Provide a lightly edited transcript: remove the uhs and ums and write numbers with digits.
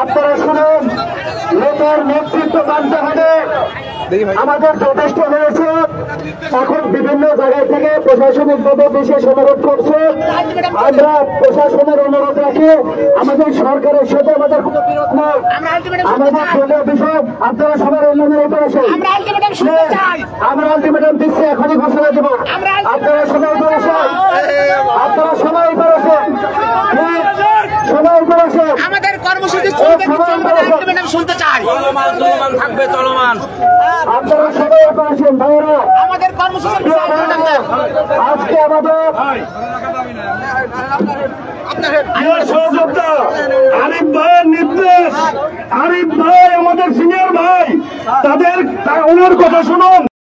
আপনারা শুনুন, নেতার নেতৃত্ব মানতে হবে। আমাদের যথেষ্ট হয়েছে। এখন বিভিন্ন জায়গা থেকে প্রশাসনিকভাবে বিশেষ অনুরোধ করছে। আমরা প্রশাসনের অনুরোধ রাখি, আমাদের সরকারের সাথে আমাদের কোনো বিরোধ নেই। আমাদের দলীয় বিষয় আপনারা সবার উন্নয়নের উপর আসেন। আমরা আলটিমেটাম দিচ্ছি, এখনই ঘোষণা দেব। আপনারা সবাই উপর আসেন, আপনারা সবাই উপর আসেন, সবাই উপর আসেন। আমাদের কর্মসূচি শুনতে চাই। থাকবে চলমান। আপনারা সবাই উপর আসেন ভাইয়েরা। আমাদের কর্মসূচি আজকে আমাদের সহযোগিতা আরিফ ভাইয়ের নির্দেশ, আরিফ ভাই আমাদের সিনিয়র ভাই, তাদের ওনার কথা শুনুন।